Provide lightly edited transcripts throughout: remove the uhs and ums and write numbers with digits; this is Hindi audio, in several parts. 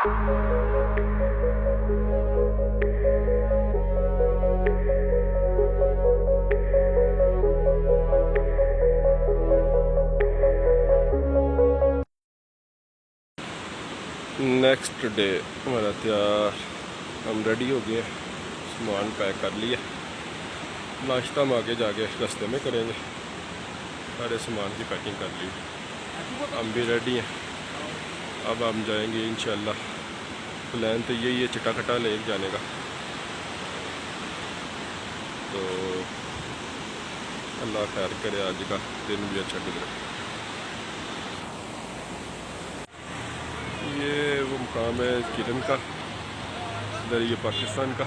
नेक्स्ट डे हमारा तैयार, हम रेडी हो गए, सामान पैक कर लिया। नाश्ता हम आगे जाके रास्ते में करेंगे। सारे सामान की पैकिंग कर ली, हम भी रेडी हैं। अब हम जाएंगे इंशाल्लाह। प्लान तो यही है चिटाकटा लेक जाने का, तो अल्लाह खैर करे, आज का दिन भी अच्छा गुजरे। ये वो मुकाम है किरण का, इधर ये पाकिस्तान का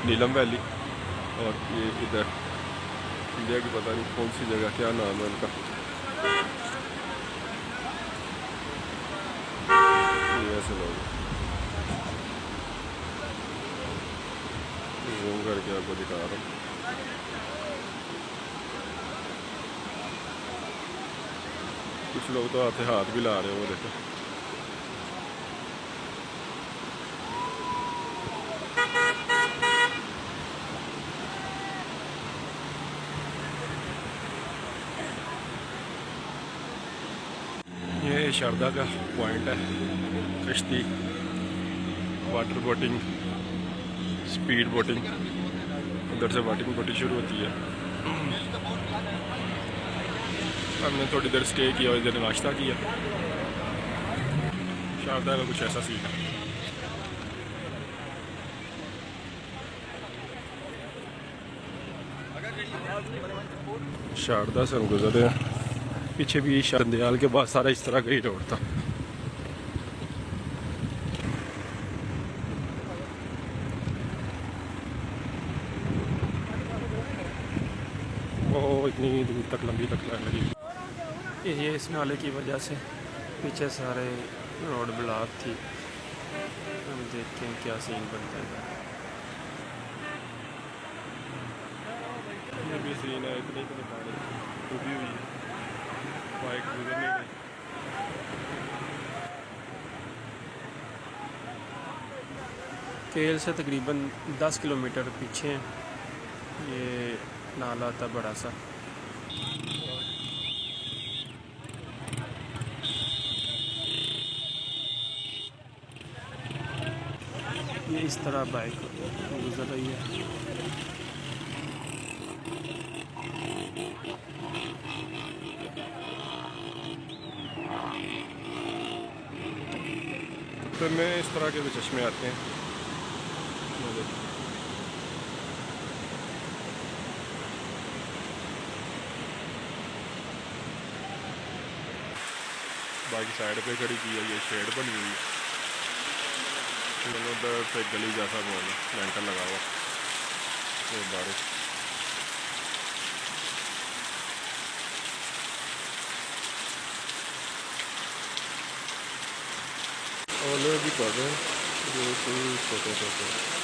नीलम वैली, और ये इधर इंडिया की पता नहीं कौन सी जगह, क्या नाम है उनका। ये ऐसे लोग जूम करके आपको दिखा रहा हूँ। कुछ लोग तो आते हाथ भी ला रहे हैं, वो देखो। ये शारदा का पॉइंट है, कश्ती, वाटर बोटिंग, स्पीड बोटिंग। उधर से वाटर बोटिंग शुरू होती है। हमने थोड़ी देर स्टे किया और इधर नाश्ता किया। शारदा का कुछ ऐसा सीन है। शारदा से हम गुजरे हैं, पीछे भी दंदयाल के बाद सारा इस तरह का ही रोड था। वो इतनी दूर तक लंबी तक लगी। ये इस नाले की वजह से पीछे सारे रोड ब्लॉक थी। हम देखते हैं क्या सीन बनता है। ये भी सीन है, इतनी पानी डूबी हुई है, बाइक गुजर नहीं रही। केल से तकरीबन 10 किलोमीटर पीछे ये नाला था बड़ा सा। ये इस तरह बाइक गुजर रही है। तो में इस तरह के भी चश्मे आते हैं। बाइक साइड पे खड़ी की है, ये शेड बनी हुई है। उधर से गली जैसा बोल लेंटर लगा हुआ, तो बारिश ओले भी कर रहे हैं, जो छोटे छोटे।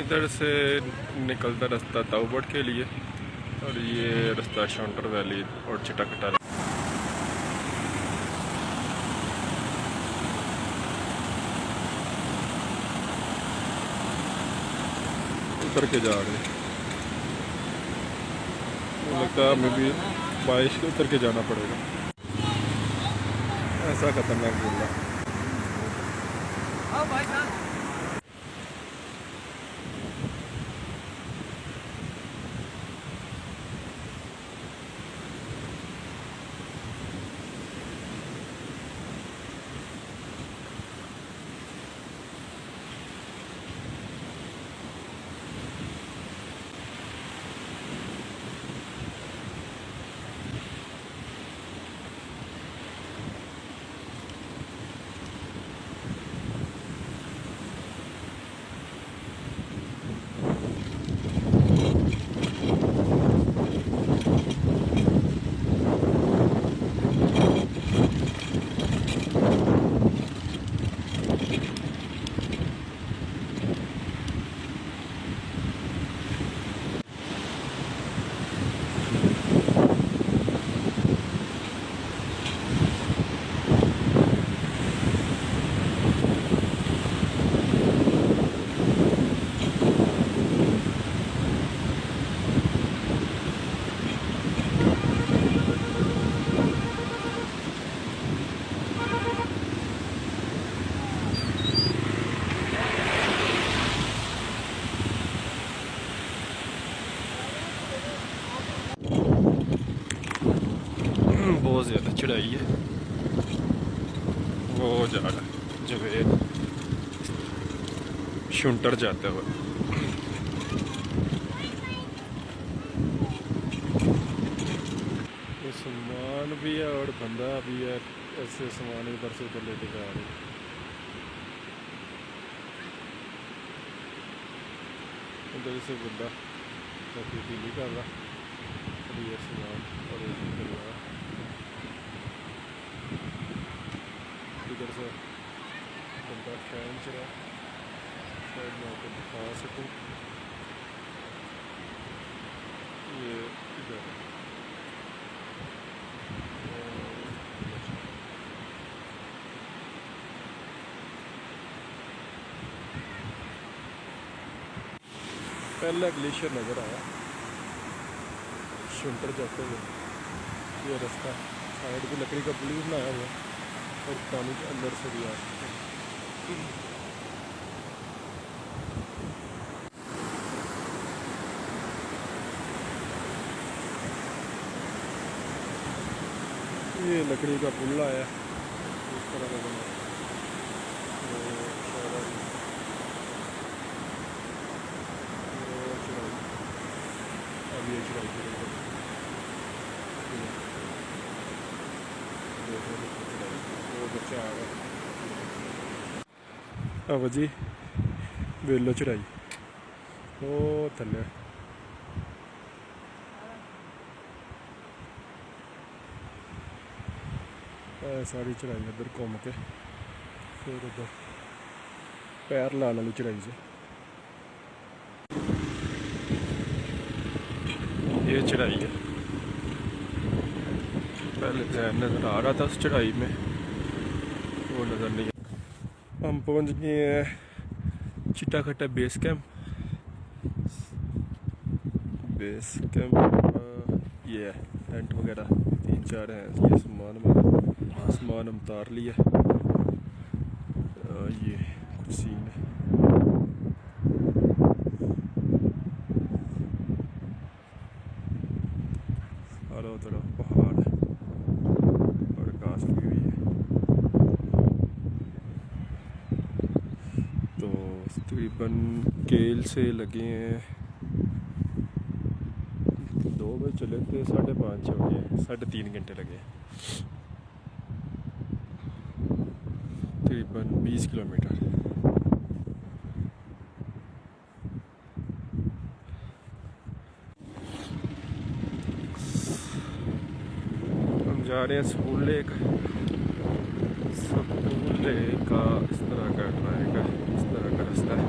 इधर से निकलता रास्ता ताऊबट के लिए, और ये रास्ता शांटर वैली और चिटाकटा। उतर के जा रहे, लगता है हमें भी बारिश के उतर के जाना पड़ेगा, ऐसा खतरनाक बोला। चढ़ाई है, वो जा रहा है जवेद शुंटर जाते हुए। ये सामान भी है और बंदा भी है, ऐसे सामान इधर से उधर लेके जा रहे हैं। उधर से बंदा काफ़ी नहीं कर रहा, ये सामान और इधर से बंदा खींच रहा, शायद मैं आपको दिखा सकूँ। ये इधर पहला ग्लेशियर नज़र आया शुंटर जाते हुए। ये रास्ता साइड पे लकड़ी का पुल बनाया हुआ और पानी के अंदर से भी आ सकते हैं। ये लकड़ी का पुल आया इस तरह का बना, अब ये चढ़ाई वो बच्चा आ रहा अब जी वेलो चढ़ाई वो थले सारी चढ़ाई उधर घूम के फिर उधर पैर लाने वाली चढ़ाई से ये चढ़ाई है। पहले ध्यान नज़र आ रहा था उस चढ़ाई में, वो नज़र नहीं। हम पहुंच गए हैं चिट्टा खट्टा बेस कैंप। ये है टेंट वगैरह 3-4 हैं। ये सामान हम उतार लिया। ये कुछ सीन है। चारों तरफ पहाड़ है और घास उगी हुई है। तो तकरीबन केल से लगे हैं 2 बजे चले थे, 5:30 हो गए, 3.5 घंटे लगे, तकरीबन 20 किलोमीटर। हम जा रहे हैं स्कूल लेक का इस तरह का रहेगा, इस तरह का रास्ता है।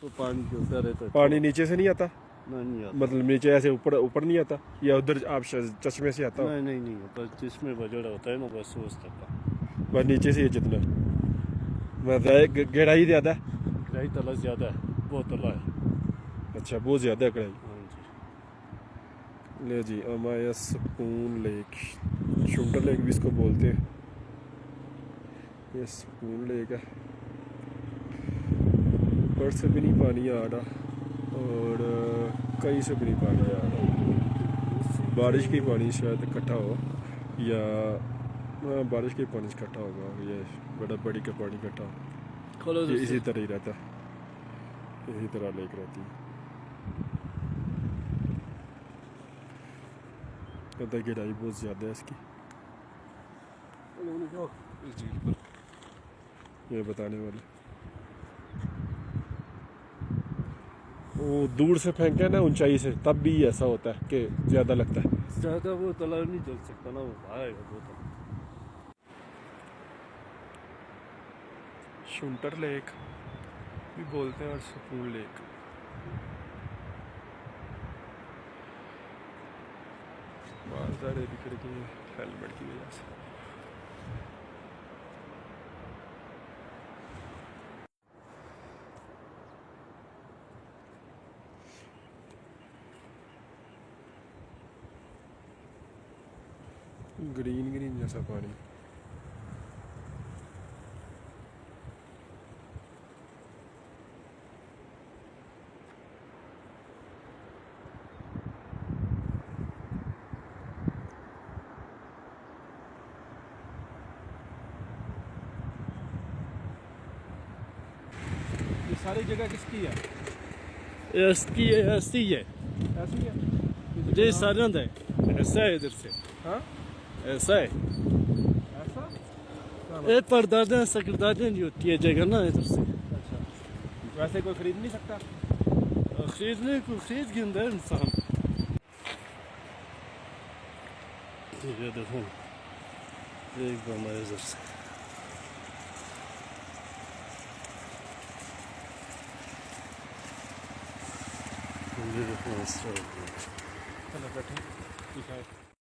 तो पानी चलता रहता है। पानी नीचे से नहीं आता, नहीं आता, मतलब नीचे ऐसे ऊपर नहीं आता, या उधर आप चश्मे से आता? नहीं बस जिसमें बजड़ा होता है ना बस उस तक का, बस नीचे से ये जितना मतलब गहराई ज़्यादा है। गहराई तला ज़्यादा है, बहुत तला है। अच्छा, बहुत ज़्यादा है गहराई। हाँ जी। ले जी अमाया सुकून लेक, शुंटर लेक भी इसको बोलते हैं। ये सुकून लेक है। ऊपर से भी नहीं पानी आ रहा और कहीं से भी नहीं पानी आ रहा। बारिश की पानी शायद इकट्ठा हो, या बारिश के पानी इकट्ठा होगा, ये बड़ी का पानी इकट्ठा हो, ये इसी तरह ही रहता है, इसी तरह लेक रहती है। पता गहराई बहुत ज़्यादा है इसकी, ये बताने वाले। वो दूर से फेंके ना ऊंचाई से, तब भी ऐसा होता है कि ज़्यादा लगता है। ज़्यादा वो तला नहीं चल सकता ना, वो आएगा वो शुंटर लेक भी बोलते हैं और सुकून लेक। बाल सारे बिखर गए हैं हेलमेट की वजह से। ग्रीन ग्रीन जैसा पानी। ये सारी जगह किसकी है? इसकी ऐसी है, ऐसी है ये सारे है, ऐसा है इधर से, हाँ ऐसा है। ऐसा ये परदादा सकरदादा नहीं होती है जगह ना इधर से। अच्छा, वैसे कोई खरीद नहीं सकता? खरीदने को खरीद गिनता है इंसान। ये देखो एक बंदा है इधर से। ये देखो चलो बैठे ठीक है।